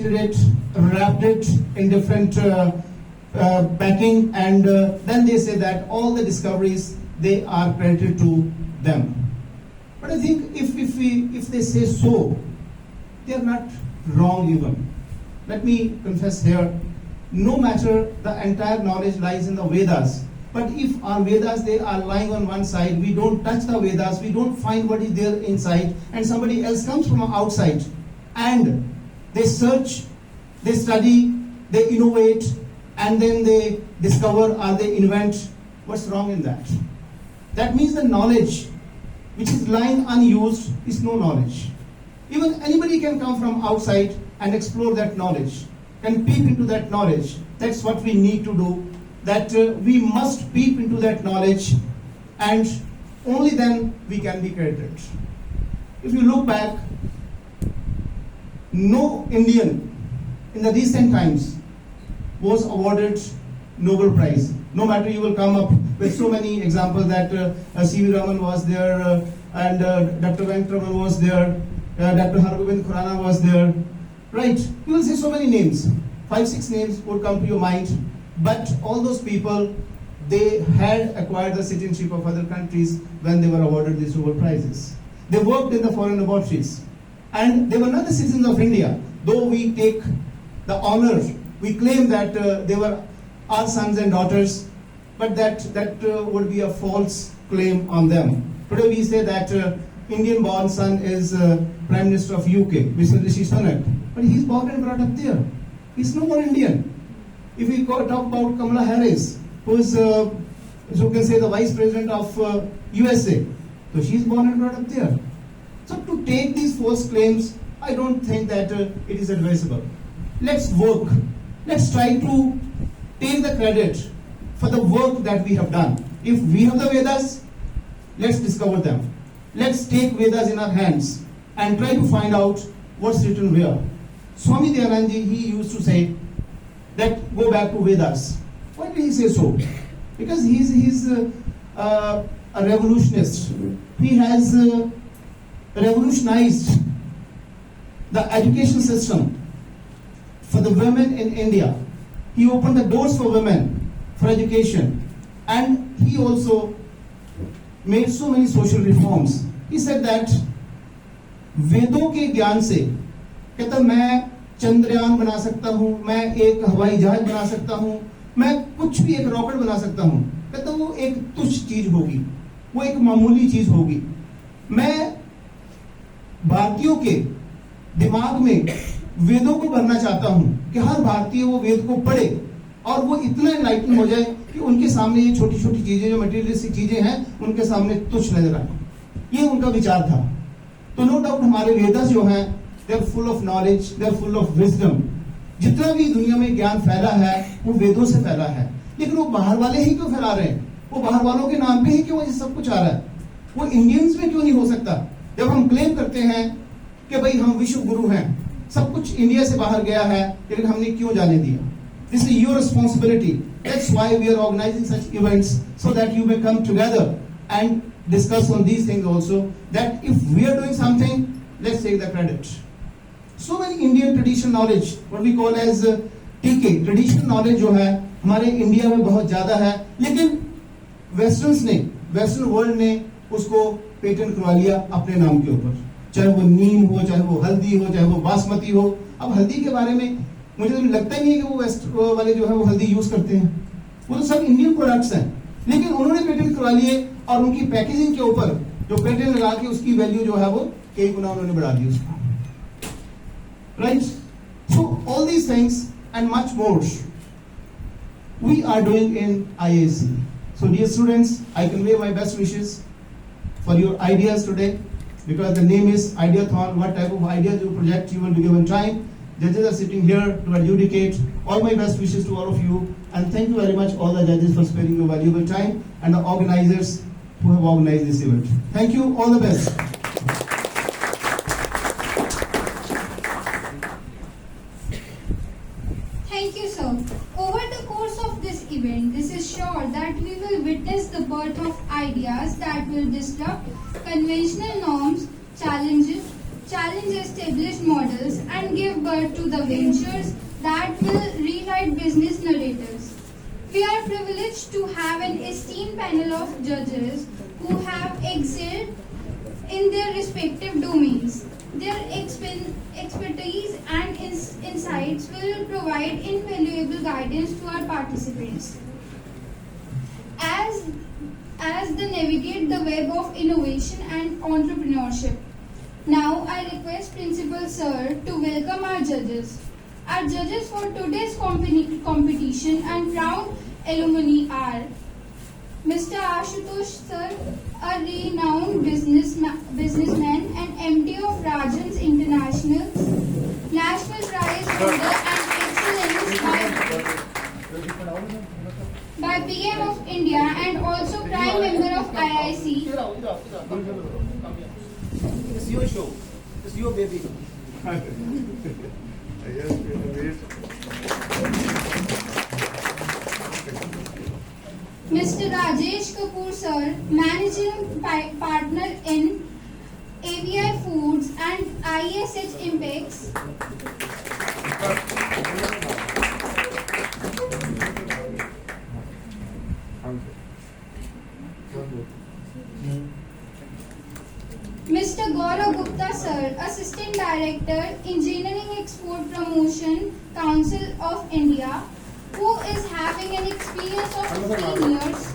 it, wrapped it in different packing, and then they say that all the discoveries, they are credited to them. But I think if they say so, they are not wrong even. Let me confess here, no matter the entire knowledge lies in the Vedas, but if our Vedas, they are lying on one side, we don't touch the Vedas, we don't find what is there inside, and somebody else comes from outside, and they search, they study, they innovate, and then they discover or they invent, what's wrong in that? That means the knowledge which is lying unused is no knowledge. Even anybody can come from outside and explore that knowledge, can peep into that knowledge. That's what we need to do, that we must peep into that knowledge, and only then we can be credited. If you look back, no Indian in the recent times was awarded Nobel Prize. No matter, you will come up with so many examples that C.V. Raman was there, and Dr. Venkatraman was there, Dr. Hargobind Khurana was there, right? You will say so many names. 5-6 names would come to your mind, but all those people, they had acquired the citizenship of other countries when they were awarded these Nobel Prizes. They worked in the foreign laboratories, and they were not the citizens of India, though we take the honor, we claim that they were our sons and daughters, but that would be a false claim on them. Today we say that Indian-born son is Prime Minister of UK, Mr. Rishi Sunak, but he's born and brought up there. He's no more Indian. If we talk about Kamala Harris, who is, as you can say, the Vice President of USA, so she's born and brought up there. So to take these false claims, I don't think that it is advisable. Let's work. Let's try to take the credit for the work that we have done. If we have the Vedas, let's discover them. Let's take Vedas in our hands and try to find out what's written where. Swami Dayanand Ji, he used to say that go back to Vedas. Why did he say so? Because he's a revolutionist. He has revolutionized the education system for the women in India. He opened the doors for women for education, and he also made so many social reforms. He said that वेदों के ज्ञान से कहता मैं चंद्रयान बना सकता हूँ, मैं एक हवाई जहाज बना सकता हूँ, मैं कुछ भी एक रॉकेट बना सकता हूँ। कहता वो एक तुच्छ चीज होगी, वो एक मामूली चीज होगी। मैं भारतीयों के दिमाग में वेदों को भरना चाहता हूँ कि हर भारतीय वो वेद को पढ़े और वो इतना एनलाइटन हो जाए कि उनके सामने ये छोटी छोटी चीजें, जो मटेरियलिस्टिक चीजें हैं, उनके सामने तुच्छ नजर आए। ये उनका विचार था। तो नो डाउट हमारे वेदास जो हैं, they are full of knowledge, they are full of wisdom. जितना भी दुनिया में ज्ञान फैला है वो वेदों से फैला है, लेकिन वो बाहर वाले ही क्यों फैला रहे हैं? वो बाहर वालों के नाम पे ही क्यों ये सब कुछ आ रहा है? वो इंडियंस में क्यों नहीं हो सकता? जब हम क्लेम करते हैं कि भाई हम विश्व गुरु हैं, सब कुछ इंडिया से बाहर गया है, लेकिन हमने क्यों जाने दिया? This is your responsibility. That's why we are organizing such events, so that you may come together and discuss on these things also, that if we are doing something, let's take the credit. So many Indian traditional knowledge, what we call as TK, traditional knowledge जो है हमारे India में बहुत ज्यादा है, लेकिन western world ने उसको पेटेंट करवा लिया अपने नाम के ऊपर, चाहे वो नीम हो, चाहे वो हल्दी हो, चाहे वो बासमती हो। अब हल्दी के बारे में मुझे तो लगता ही नहीं है कि वो वेस्ट वाले जो है वो हल्दी यूज करते हैं, वो तो सब इंडियन प्रोडक्ट्स हैं, लेकिन उन्होंने पेटेंट करवा लिए और उनकी पैकेजिंग के ऊपर जो पेटेंट लगा के उसकी वैल्यू जो है वो कई गुना उन्होंने बढ़ा दी उसको, right? So all these things and much more we are doing in IAC. So dear students, I convey my best wishes for your ideas today, because the name is Ideathon. What type of ideas you project, you will be given time. Judges are sitting here to adjudicate. All my best wishes to all of you, and thank you very much all the judges for sparing your valuable time, and the organizers who have organized this event. Thank you, all the best. Thank you, sir. Over the course of this event, this is sure that we will witness the birth of ideas that will disrupt conventional norms, challenge challenge established models, and give birth to the ventures that will rewrite business narratives. We are privileged to have an esteemed panel of judges who have excelled in their respective domains. Their expertise and insights will provide invaluable guidance to our participants as they navigate the web of innovation and entrepreneurship. Now I request Principal Sir to welcome our judges. Our judges for today's competition and proud alumni are Mr. Ashutosh Sir, a renowned businessman and MD of Rajan's International, National Prize Holder and Excellence by PM of India and also Prime Member of IIC. It's your show. It's your baby. Mr. Rajesh Kapoor Sir, Managing Partner in AVI Foods and ISH Impex. Mr. Gaurav Gupta Sir, Assistant Director, Engineering Export Promotion Council of India, who is having an experience of 15 years.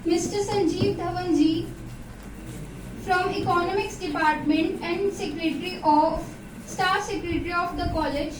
Mr. Sanjeev Dhawanji from Economics Department and Staff Secretary of the College.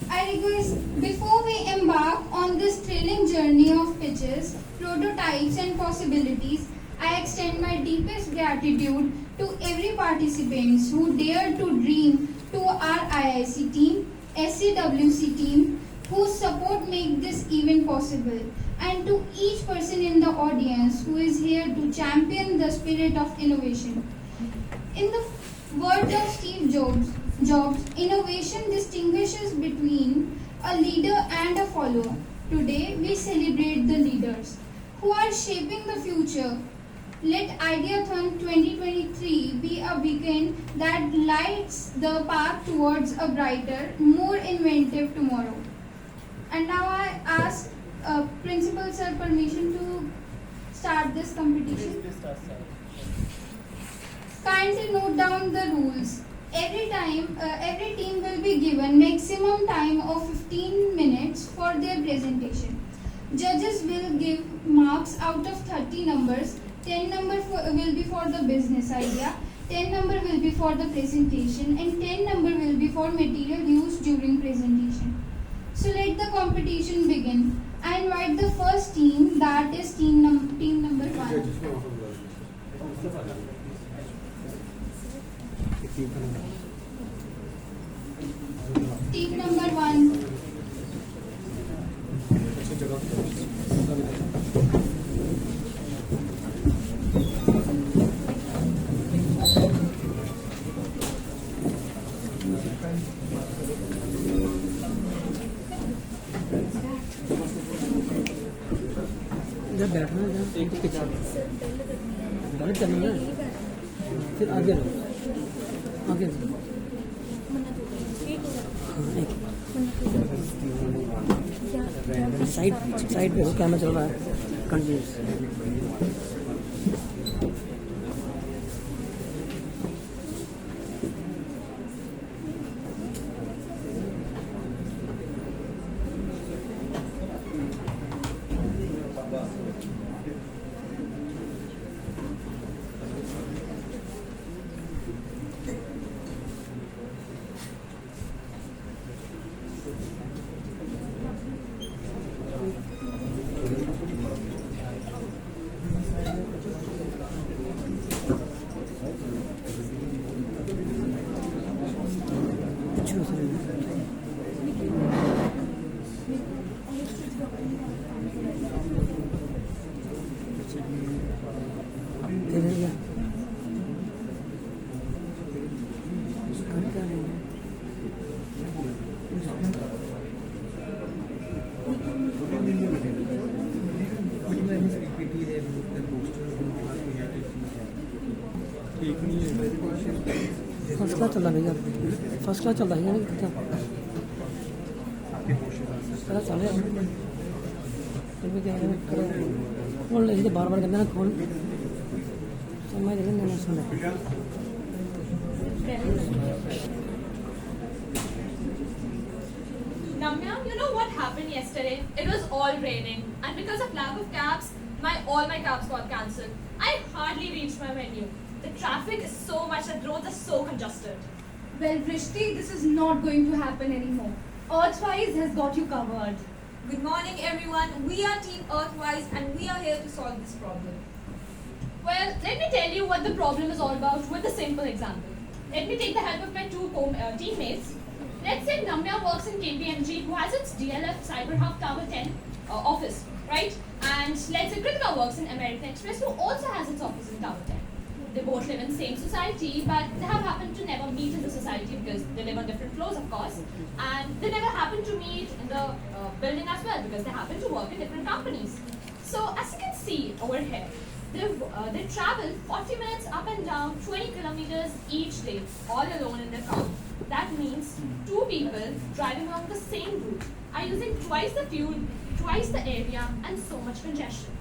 I request, before we embark on this thrilling journey of pitches, prototypes and possibilities, I extend my deepest gratitude to every participant who dared to dream, to our IIC team, SCWC team, whose support make this event possible, and to each person in the audience who is here to champion the spirit of innovation. In the words of Steve Jobs, innovation distinguishes between a leader and a follower. Today, we celebrate the leaders who are shaping the future. Let Ideathon 2023 be a beacon that lights the path towards a brighter, more inventive tomorrow. And now I ask Principal Sir permission to start this competition. Kindly note down the rules. Every team will be given maximum time of 15 minutes for their presentation. Judges will give marks out of 30 numbers. 10 number will be for the business idea, 10 number will be for the presentation, and 10 number will be for material used during presentation. So let the competition begin. I invite the first team, that is team number 1. Team number 1. जब बैठना है जब एक पीछे बैठ चलना है फिर आगे लो आगे लो साइड पे हो कैमरा चल रहा है कंटिन्यूस इधर क्या कर क्या रहे हैं फर्स्ट क्लास चल रहा भैया फर्स्ट क्लास चल रहा है क्या पहला चल रहा है फिर भी क्या खोल ले इसे बार बार करना ना खोल समय दे देना सुन Namya, you know what happened yesterday? It was all raining, and because of lack of cabs, all my cabs got cancelled. I hardly reached my venue. The traffic is so much that roads are so congested. Well, Vrishti, this is not going to happen anymore. Earthwise has got you covered. Good morning, everyone. We are Team Earthwise, and we are here to solve this problem. Well, let me tell you what the problem is all about with a simple example. Let me take the help of my two teammates. Let's say Namya works in KPMG, who has its DLF Cyber Hub Tower 10 office, right? And let's say Kritika works in American Express, who also has its office in Tower 10. They both live in the same society, but they have happened to never meet in the society because they live on different floors, of course. And they never happen to meet in the building as well because they happen to work in different companies. So as you can see over here, they travel 40 minutes up and down 20 kilometers each day, all alone in their car. That means two people driving along the same route are using twice the fuel, twice the area, and so much congestion.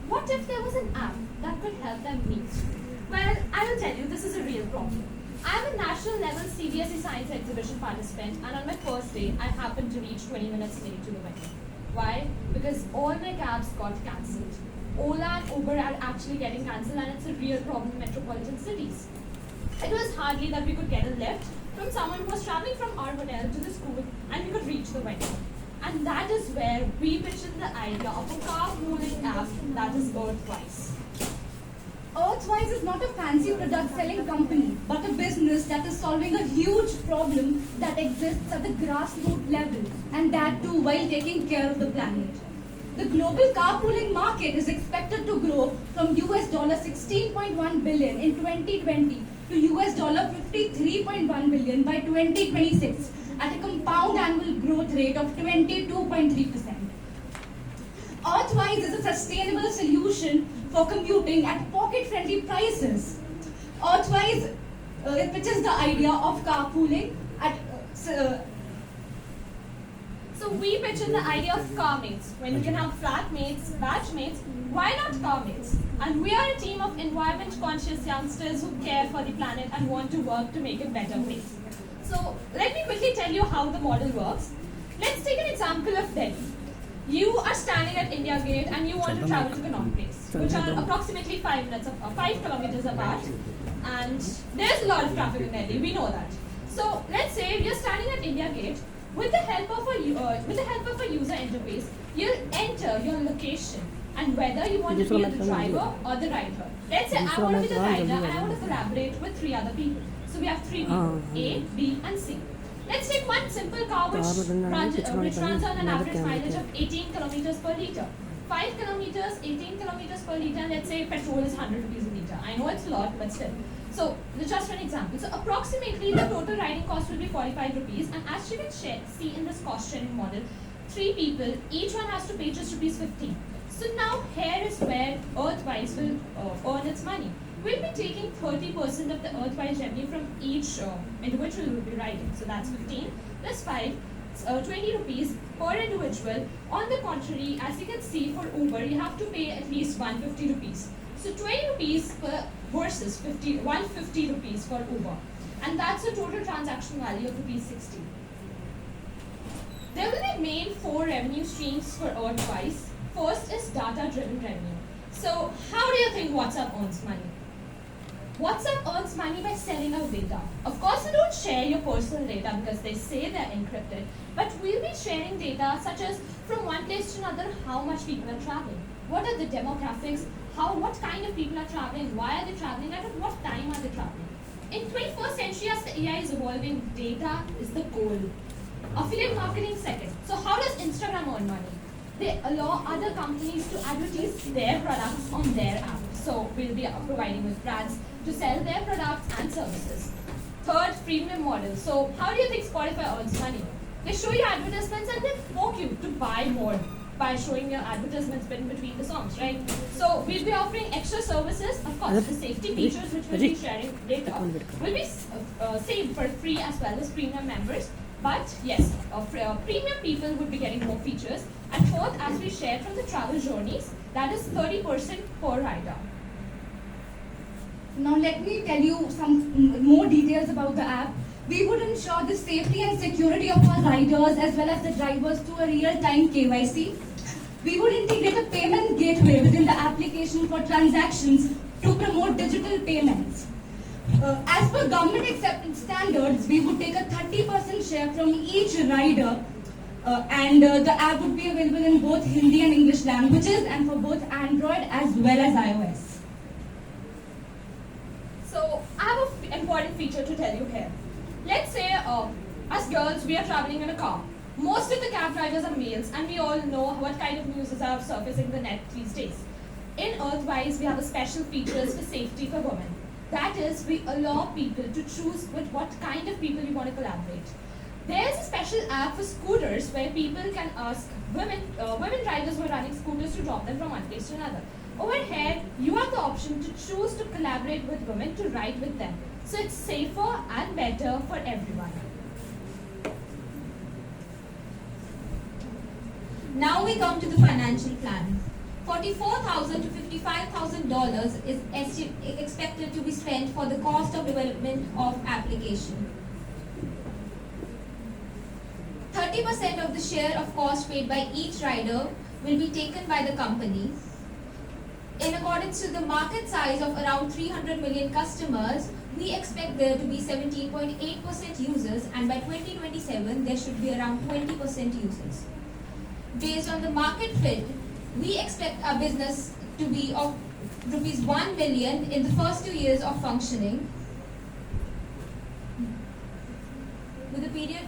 What if there was an app that could help them meet? Well, I will tell you, this is a real problem. I am a national level CBSE science exhibition participant, and on my first day, I happened to reach 20 minutes late to the venue. Why? Because all my cabs got cancelled. Ola and Uber are actually getting cancelled, and it's a real problem in metropolitan cities. It was hardly that we could get a lift from someone who was traveling from our hotel to the school, and we could reach the venue. And that is where we pitched in the idea of a carpooling app that is Earthwise. Earthwise is not a fancy product selling company, but a business that is solving a huge problem that exists at the grassroots level, and that too while taking care of the planet. The global carpooling market is expected to grow from US $16.1 billion in 2020 to US $53.1 billion by 2026 at a compound annual growth rate of 22.3%. Earthwise is a sustainable solution for commuting at pocket-friendly prices. Earthwise pitches the idea of carpooling at So we pitch in the idea of car mates. When you can have flatmates, batchmates, why not car mates? And we are a team of environment-conscious youngsters who care for the planet and want to work to make a better place. So let me quickly tell you how the model works. Let's take an example of Delhi. You are standing at India Gate and you want to travel to Connaught Place, which are approximately 5 kilometers apart. And there's a lot of traffic in Delhi, we know that. So let's say you're standing at India Gate. With the help of a user interface, you'll enter your location and whether you want to be the driver or the rider. Let's say I want to be the rider and I want to collaborate with 3 other people. So we have 3 people, A, B and C. Let's take one simple car which runs on an average mileage of 18 kilometers per litre. 5 kilometers, 18 kilometers per litre, and let's say petrol is 100 rupees a litre. I know it's a lot, but still. So, just for an example, so approximately the total riding cost will be 45 rupees, and as you can see in this cost sharing model, 3 people, each one has to pay just rupees 15. So now here is where Earthwise will earn its money. We'll be taking 30% of the Earthwise revenue from each individual who will be riding. So that's 15 plus 5, 20 rupees per individual. On the contrary, as you can see for Uber, you have to pay at least 150 rupees. So 20 rupees per versus 150 rupees for Uber. And that's the total transaction value of rupees 60. There will be main 4 revenue streams for Earthwise. First is data-driven revenue. So how do you think WhatsApp earns money? WhatsApp earns money by selling out data. Of course, you don't share your personal data because they say they're encrypted, but we'll be sharing data such as from one place to another, how much people are traveling, what are the demographics, what kind of people are traveling, why are they traveling, and at what time are they traveling. In 21st century, as the AI is evolving, data is the goal. Affiliate marketing second. So how does Instagram earn money? they allow other companies to advertise their products on their app. So we'll be providing with brands to sell their products and services. Third, premium model. So how do you think Spotify earns money? They show you advertisements and they poke you to buy more by showing your advertisements in between the songs, right? So we'll be offering extra services. Of course, the safety features which we'll be sharing later will be saved for free as well as premium members. But yes, premium people would be getting more features. And fourth, as we shared from the travel journeys, that is 30% per rider. Now let me tell you some more details about the app. We would ensure the safety and security of our riders as well as the drivers through a real-time KYC. We would integrate a payment gateway within the application for transactions to promote digital payments. As per government accepted standards, we would take a 30% share from each rider and the app would be available in both Hindi and English languages and for both Android as well as iOS. So I have an important feature to tell you here. Let's say us girls, we are traveling in a car. Most of the cab drivers are males and we all know what kind of news are surfacing the net these days. In Earthwise, we have a special features for safety for women. That is, we allow people to choose with what kind of people you want to collaborate. There's a special app for scooters where people can ask women drivers who are running scooters to drop them from one place to another. Over here, you have the option to choose to collaborate with women to ride with them. So it's safer and better for everyone. Now we come to the financial plan. $44,000 to $55,000 is expected to be spent for the cost of development of application. 30% of the share of cost paid by each rider will be taken by the company. In accordance to the market size of around 300 million customers, we expect there to be 17.8% users, and by 2027 there should be around 20% users. Based on the market fit, we expect our business to be of rupees 1 million in the first 2 years of functioning, with a period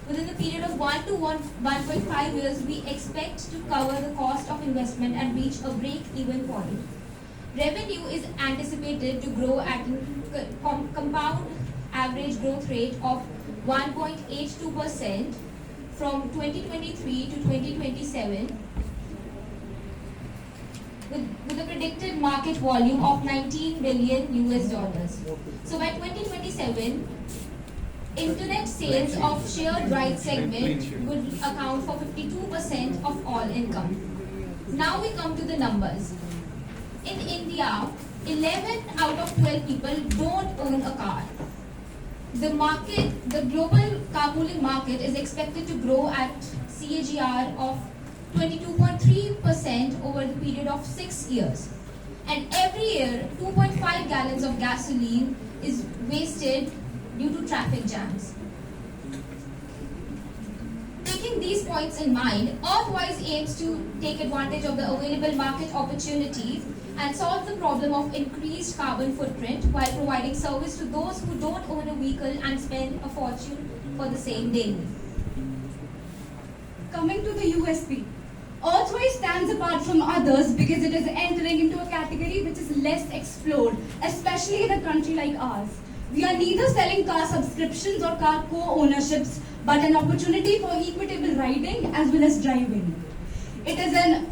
within the period of 1 to 1.5 years, we expect to cover the cost of investment and reach a break-even point. Revenue is anticipated to grow at a compound average growth rate of 1.82% from 2023 to 2027, with a predicted market volume of $19 billion US. So by 2027, internet sales of shared ride segment would account for 52% of all income. Now we come to the numbers. In India, 11 out of 12 people don't own a car. The global carpooling market is expected to grow at CAGR of 22.3% over the period of 6 years. And every year, 2.5 gallons of gasoline is wasted due to traffic jams. Taking these points in mind, Earthwise aims to take advantage of the available market opportunities and solve the problem of increased carbon footprint while providing service to those who don't own a vehicle and spend a fortune for the same daily. Coming to the USP, Earthwise stands apart from others because it is entering into a category which is less explored, especially in a country like ours. We are neither selling car subscriptions or car co-ownerships, but an opportunity for equitable riding as well as driving. It is an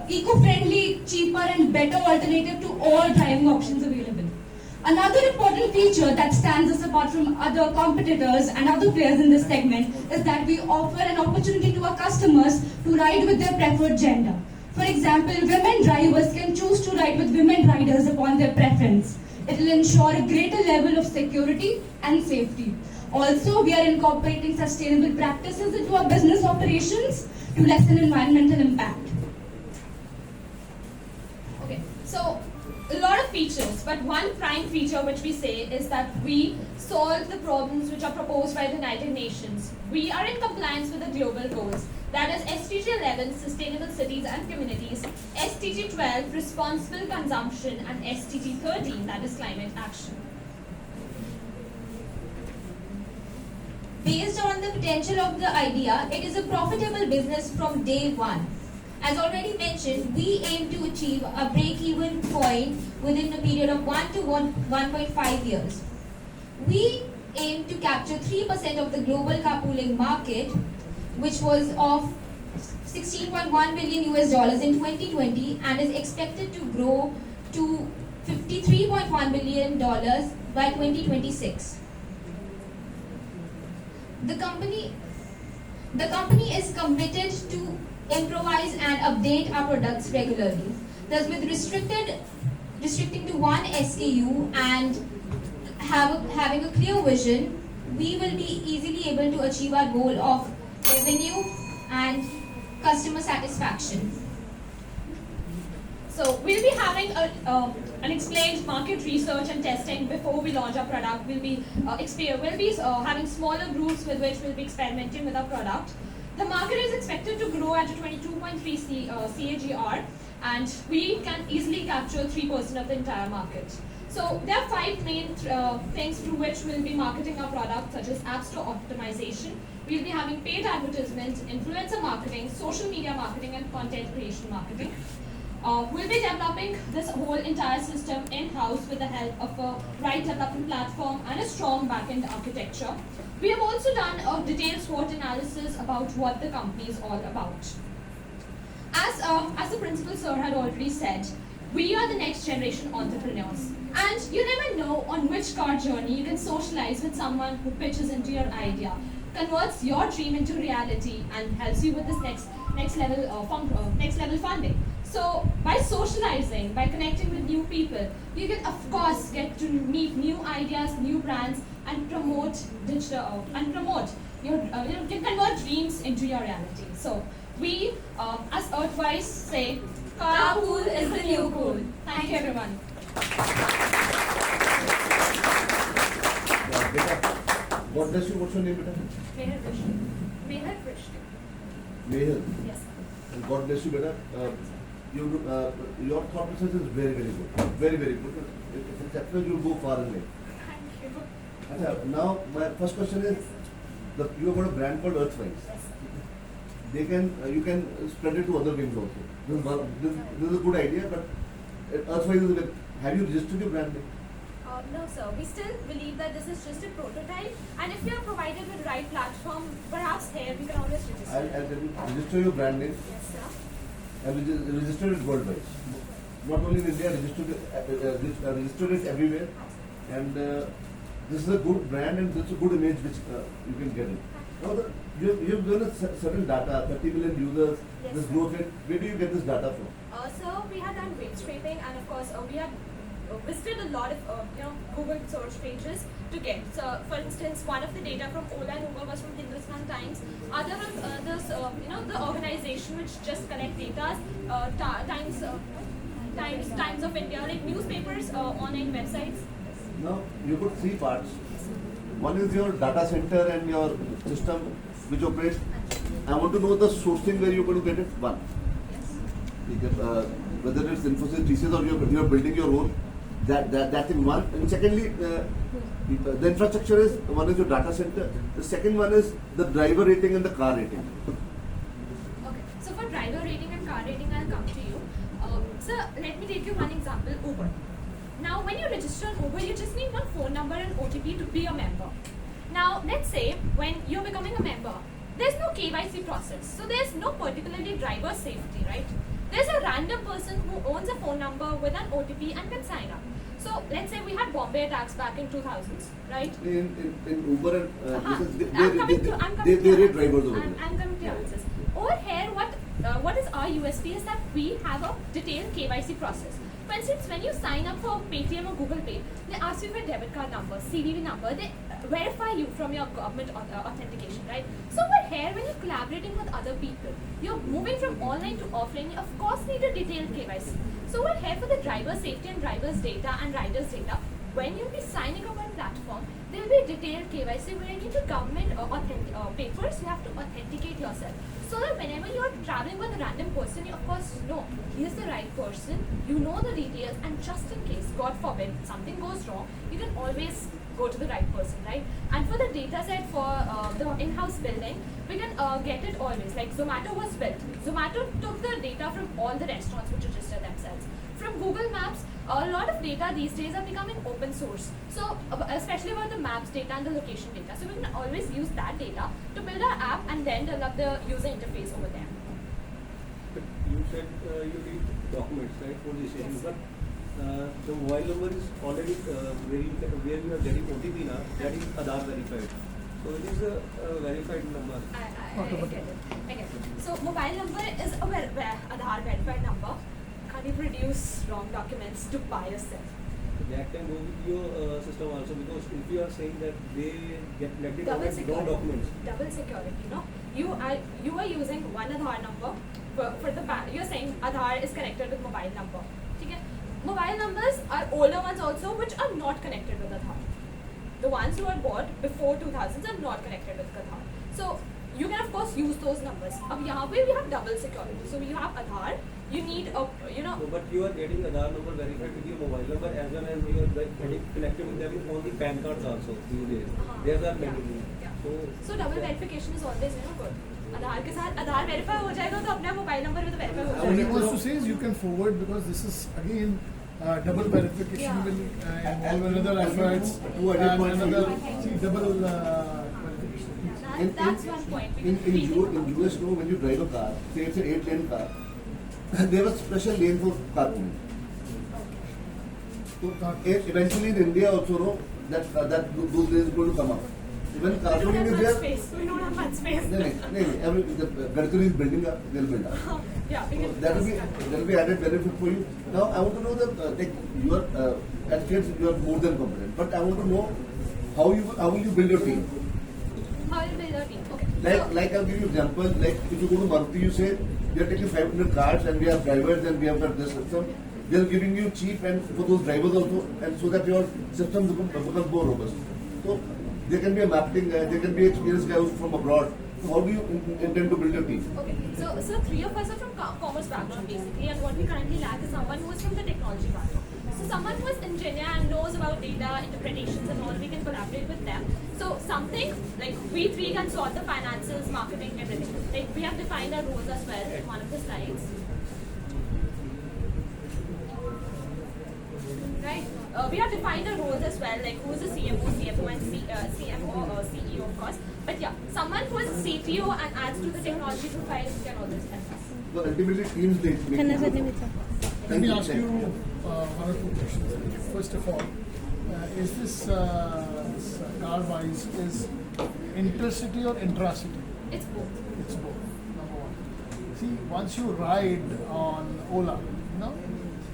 eco-friendly, cheaper and better alternative to all driving options available. Another important feature that stands us apart from other competitors and other players in this segment is that we offer an opportunity to our customers to ride with their preferred gender. For example, women drivers can choose to ride with women riders upon their preference. It will ensure a greater level of security and safety. Also, we are incorporating sustainable practices into our business operations to lessen environmental impact. Okay, so a lot of features, but one prime feature which we say is that we solve the problems which are proposed by the United Nations. We are in compliance with the global goals. That is SDG 11, Sustainable Cities and Communities, SDG 12, Responsible Consumption, and SDG 13, that is Climate Action. Based on the potential of the idea, it is a profitable business from day one. As already mentioned, we aim to achieve a break-even point within a period of 1 to 1.5 years. We aim to capture 3% of the global carpooling market, which was of 16.1 billion US dollars in 2020 and is expected to grow to 53.1 billion dollars by 2026. The company is committed to improvise and update our products regularly. Thus, with restricting to one SKU and having a clear vision, we will be easily able to achieve our goal of revenue and customer satisfaction. So we'll be having an explained market research and testing before we launch our product. We'll be having smaller groups with which we'll be experimenting with our product. The market is expected to grow at a 22.3 CAGR, and we can easily capture 3% of the entire market. So there are 5 main things through which we'll be marketing our product, such as app store optimization. We'll be having paid advertisements, influencer marketing, social media marketing, and content creation marketing. We'll be developing this whole entire system in-house with the help of a right development platform and a strong back-end architecture. We have also done a detailed SWOT analysis about what the company is all about. As the principal sir had already said, we are the next generation entrepreneurs. And you never know on which car journey you can socialize with someone who pitches into your idea, converts your dream into reality, and helps you with this next level funding. So by socializing, by connecting with new people, you can of course get to meet new ideas, new brands, and promote your can convert dreams into your reality. So we, as Earthwise, say, carpool is the new cool. Thank you, everyone. God bless you. What's your name, beta? Mehar Vrishti. Mehar Vrishti. Mehar. Yes. And God bless you, beta. Your thought process is very, very good. Very, very good. If it's acceptable, you'll go far in life. Thank you. Now, my first question is, you have got a brand called Earthwise. Yes. You can spread it to other wings also. This is a good idea, but Earthwise is a bit. Have you registered your brand name? No, sir. We still believe that this is just a prototype, and if you are provided with the right platform, perhaps here we can always register. I'll tell you, register your brand name Yes, sir. and register it worldwide. Not only in India, register it everywhere. And this is a good brand and this is a good image which you can get it. Now, you have done a certain data, 30 million users, Yes, this sir. growth rate. Where do you get this data from? So we have done web scraping, and of course we have visited a lot of Google search pages to get. So for instance, one of the data from Ola and Uber was from Hindustan Times. Other of this, the organization which just collect data, Times of India, like newspapers, online websites. Now, you've got 3 parts. One is your data center and your system which operates. I want to know the sourcing where you're going to get it. One. Yes. Whether it's Infosys, TCS, or you're building your own. That thing one. And secondly, the infrastructure is, one is your data center. The second one is the driver rating and the car rating. Okay. So for driver rating and car rating, I'll come to you. So let me take you one example, Uber. Now, when you register on Uber, you just need one phone number and OTP to be a member. Now, let's say when you're becoming a member, there's no KYC process. So there's no particularly driver safety, right? There's a random person who owns a phone number with an OTP and can sign up. So let's say we had Bombay attacks back in 2000s, right? In Uber and they rate drivers over there. I'm coming to your answers. Over here, what is our USP is that we have a detailed KYC process. For instance, when you sign up for Paytm or Google Pay, they ask you for a debit card number, CVV number, they verify you from your government authentication, right? So over here, when you're collaborating with other people, you're moving from online to offline, you of course need a detailed KYC. So over here for the driver safety and driver's data and rider's data, when you'll be signing up on platform, there will be a detailed KYC where you need to government papers, you have to authenticate yourself. So that whenever you're traveling with a random person, you of course know he is the right person, you know the details, and just in case, God forbid, something goes wrong, you can always go to the right person, right? And for the data set for the in-house building, we can get it always. Like Zomato was built. Zomato took the data from all the restaurants which register themselves. From Google Maps, a lot of data these days are becoming open source. So especially about the maps data and the location data. So we can always use that data to build our app and then develop the user interface over there. But you said you need documents, right, for this issue, but the mobile number is already where you are getting OTP now, that is Aadhaar verified. So it is a verified number. I get it. I get it. So mobile number is a Aadhaar verified number. Can't you produce wrong documents to buy a cell? That can go with your system also, because if you are saying that they get collected Double wrong security. documents. Double security. No, you are using one Aadhaar number for the bank. You are saying Aadhaar is connected with mobile number. Okay? Mobile numbers are older ones also which are not connected with Aadhaar. The ones who are bought before 2000s are not connected with Aadhaar. So you can of course use those numbers. Ab yahan pe we have double security. So you have Aadhaar. You need a So, but you are getting Aadhaar number verified with your mobile number as well as you are getting connected with them on the PAN cards also these days. These are mandatory. So double verification is always good. Aadhaar के साथ Aadhaar verify हो जाएगा तो अपना mobile number भी तो verify हो What he जाएगा. wants to say is you can forward, because this is again double verification will involve another efforts and another double verification. That's one point. In US, when you drive a car, say it's an 8-lane car, they have a special lane for carpooling. So eventually in India also, that those lanes are going to come up. When We don't carpooling have is much there, space. We don't have much space. the Gadkari is building up, they'll build up. Yeah, So because that will be added benefit for you. Now I want to know that you are as kids you are more than competent, but I want to know how will you build your team. how you build a team. Okay. Like I'll give you example. Like if you go to Maruti, you say we are taking 500 cars and we have drivers and we have got this system. They are giving you cheap and for those drivers also, and so that your system becomes more robust. So there can be a marketing guy, there can be an experienced guy who's from abroad. So how do you intend to build your team? Okay, so three of us are from commerce background basically, and what we currently lack is someone who is from the technology background. So someone who is engineer and knows about data interpretations and all, we can collaborate with them. So something like we three can sort the finances, marketing, everything. Like we have defined our roles as well in one of the slides. Right? We have defined the roles as well, like who is the CMO, CFO, and CMO or CEO, of course. But yeah, someone who is a CTO and adds to the technology profile can always help us. So ultimately teams Let me ask you one or two questions. First of all, is this car wise is intercity or intracity? It's both. It's both. Number one. See, once you ride on Ola,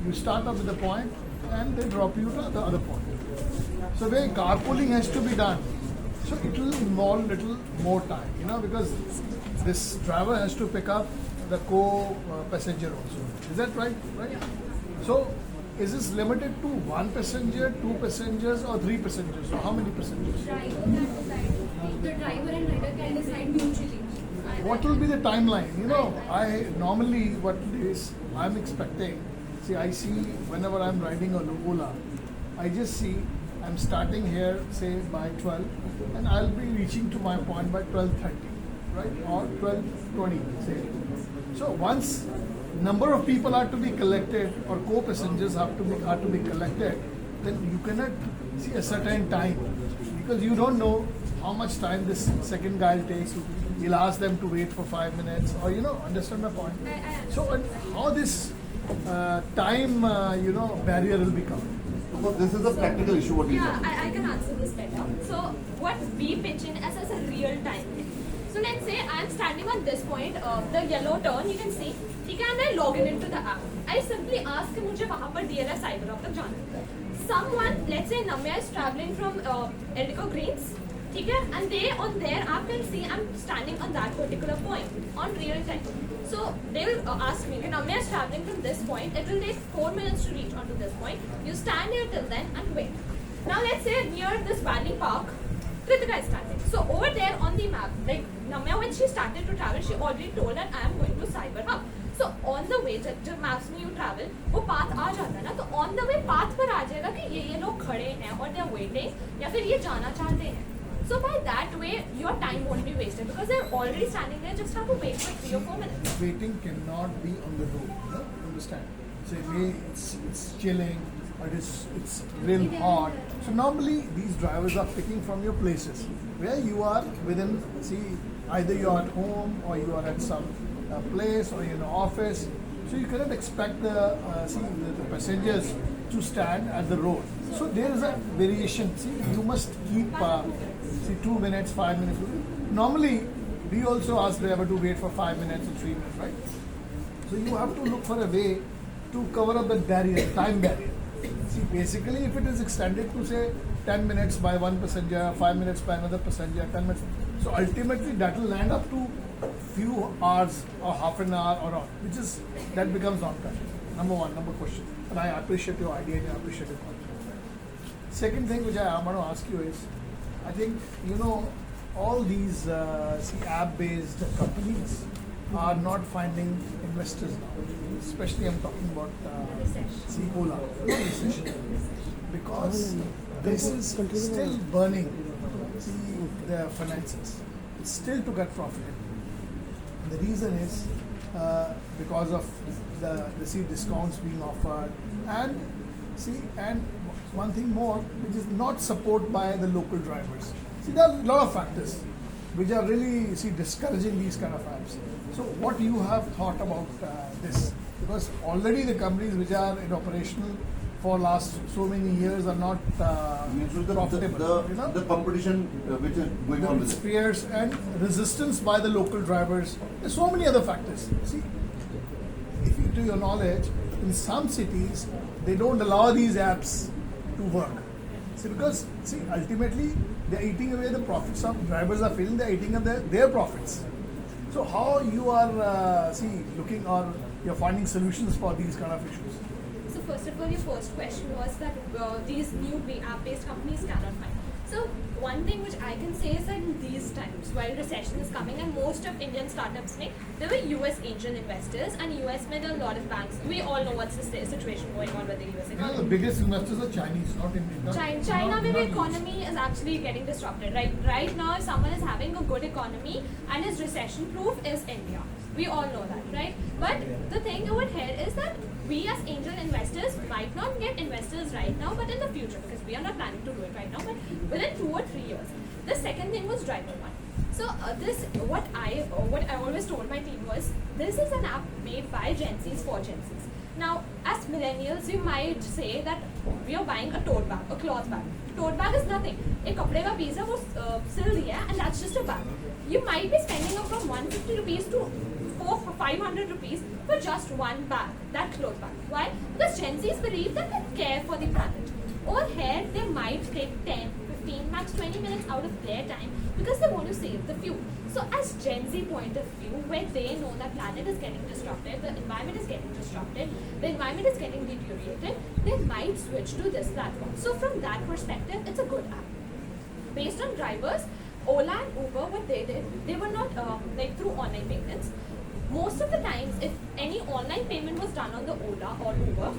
you start up with a point and they drop you to the other point. So where carpooling has to be done, so it will involve little more time, because this driver has to pick up the co-passenger also. Is that right? Right. So is this limited to one passenger, two passengers, or three passengers? Or how many passengers? The driver and rider can decide mutually. What will be the timeline? I normally what is I'm expecting. See, I see whenever I'm riding on Ola, I just see I'm starting here, say by 12, and I'll be reaching to my point by 12:30, right, or 12:20, say. So once number of people are to be collected or co-passengers are to be collected, then you cannot see a certain time because you don't know how much time this second guy will take. He'll ask them to wait for 5 minutes, or understand my point. So how this time barrier will become. So this is a practical issue. What you Yeah, I can answer this better. So what we pitch in as a real time. So let's say I'm standing on this point, the yellow turn you can see. And I log into the app. I simply ask मुझे वहाँ पर DLR cyber hub तक जाना है. Someone, let's say Namya is traveling from Indigo Greens, and they on their app can see I'm standing on that particular point on real time. So they will ask me, when Namya is traveling from this point, it will take 4 minutes to reach onto this point. You stand here till then and wait. Now let's say near this Valley Park, Kritika is standing. So over there on the map, like Namya when she started to travel, she already told that I am going to Cyber Hub. So on the way, जब maps में you travel, वो path आ जाता है ना, तो on the way path पर आ जाएगा कि ये लोग खड़े हैं और they are waiting या फिर ये जाना चाहते हैं. So by that way, your time won't be wasted because they're already standing there. Just have to wait for 3 or 4 minutes. Waiting cannot be on the road. You know? Understand? Say, it's chilling, or it's real hot. So normally these drivers are picking from your places where you are within. See, either you are at home or you are at some place or in an office. So you cannot expect the passengers to stand at the road. So there is a variation. See, you must keep 2 minutes, 5 minutes. Normally, we also ask driver to wait for 5 minutes or 3 minutes, right? So you have to look for a way to cover up that barrier, time barrier. See, basically, if it is extended to say 10 minutes by one passenger, 5 minutes by another passenger, 10 minutes. So ultimately, that will land up to few hours or half an hour that becomes non-time. Number one, number question. And I appreciate your idea and I appreciate your contribution. Second thing which I want to ask you is, I think, all these app-based companies are not finding investors now. Especially I'm talking about Ola, because this is still burning their finances. It's still to get profit. The reason is because of the discounts being offered and one thing more, which is not support by the local drivers. See, there are a lot of factors which are really discouraging these kind of apps. So what you have thought about this? Because already the companies which are in operational for last so many years are not profitable. The competition which is going on with It's it. fierce and resistance by the local drivers. There's so many other factors. See, if you, to your knowledge, in some cities they don't allow these apps to work. See, because ultimately they're eating away the profits. Some drivers are feeling they're eating up their profits. So how you are looking or you're finding solutions for these kind of issues? So first of all, your first question was that these new app-based companies cannot find. So one thing which I can say is that in these times, while recession is coming and most of Indian startups there were US angel investors and US made a lot of banks. We all know what's the situation going on with the US economy. The biggest investors are Chinese, not Indian. China maybe economy is actually getting disrupted. Right now, if someone is having a good economy and is recession proof, is India. We all know that, right? But the thing over here is that we as angel investors might not get investors right now, but in the future, because we are not planning to do it right now, but within 2 or 3 years. The second thing was driver one. So what I always told my team was, this is an app made by Gen Zs for Gen Zs. Now, as millennials, you might say that we are buying a tote bag, a cloth bag. Tote bag is nothing. A kapde ka piece है वो सिल दिया है, and that's just a bag. You might be spending from 150 rupees to 500 rupees for just one bag, that cloth bag. Why? Because Gen Zs believe that they care for the planet. Over here, they might take 10, 15, max 20 minutes out of their time because they want to save the fuel. So as Gen Z point of view, where they know that planet is getting disrupted, the environment is getting disrupted, the environment is getting deteriorated, they might switch to this platform. So from that perspective, it's a good app. Based on drivers, Ola and Uber, what they did, they were not through online payments. Most of the times, if any online payment was done on the Ola or Uber,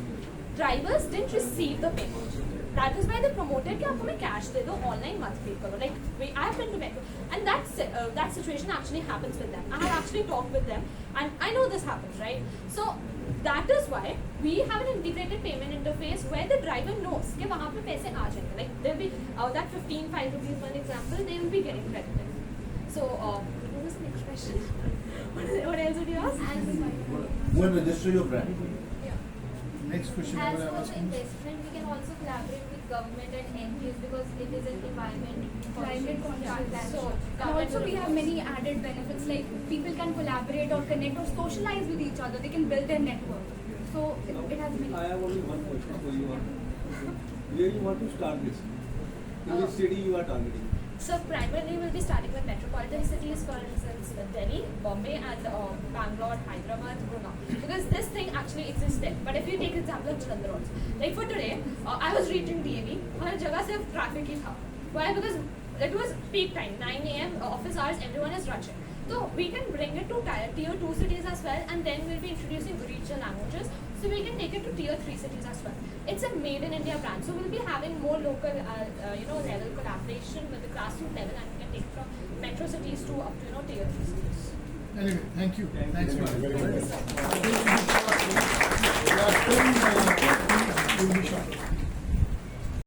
drivers didn't receive the payment. That is why they promoted कि आप हमें cash दे दो, online मत pay करो. Like I have been to Metro, and that situation actually happens with them. I have actually talked with them, and I know this happens, right? So that is why we have an integrated payment interface where the driver knows कि वहाँ पे पैसे आ जाएंगे. Like there will be that 5 rupees one example, they will be getting credited. So what was the next question? What else would you ask? Go and register your brand. Next question I As will for ask the you. investment, we can also collaborate with government and NGOs because it is an environment Climate conscious. So, And also we have many added benefits like people can collaborate or connect or socialize with each other. They can build their network. So it has many. I have only one question for you. Where you want to start this? In which city you are targeting? So primarily we'll be starting with metropolitan cities, for instance, Delhi, Bombay, and Bangalore, Hyderabad, Gurgaon. Because this thing actually existed. But if you take example of Jalandhar roads, like for today, I was reaching DAV, और जगह सिर्फ traffic ही था. Why? Because it was peak time, 9 a.m. office hours, everyone is rushing. So we can bring it to tier 2 cities as well, and then we'll be introducing regional languages. So we can take it to tier 3 cities as well. It's a made in India brand. So we'll be having more local, level collaboration with the grassroots level, and we can take it from metro cities to up to, tier 3 cities. Anyway, thank you. Thanks for Very much. We'll be short.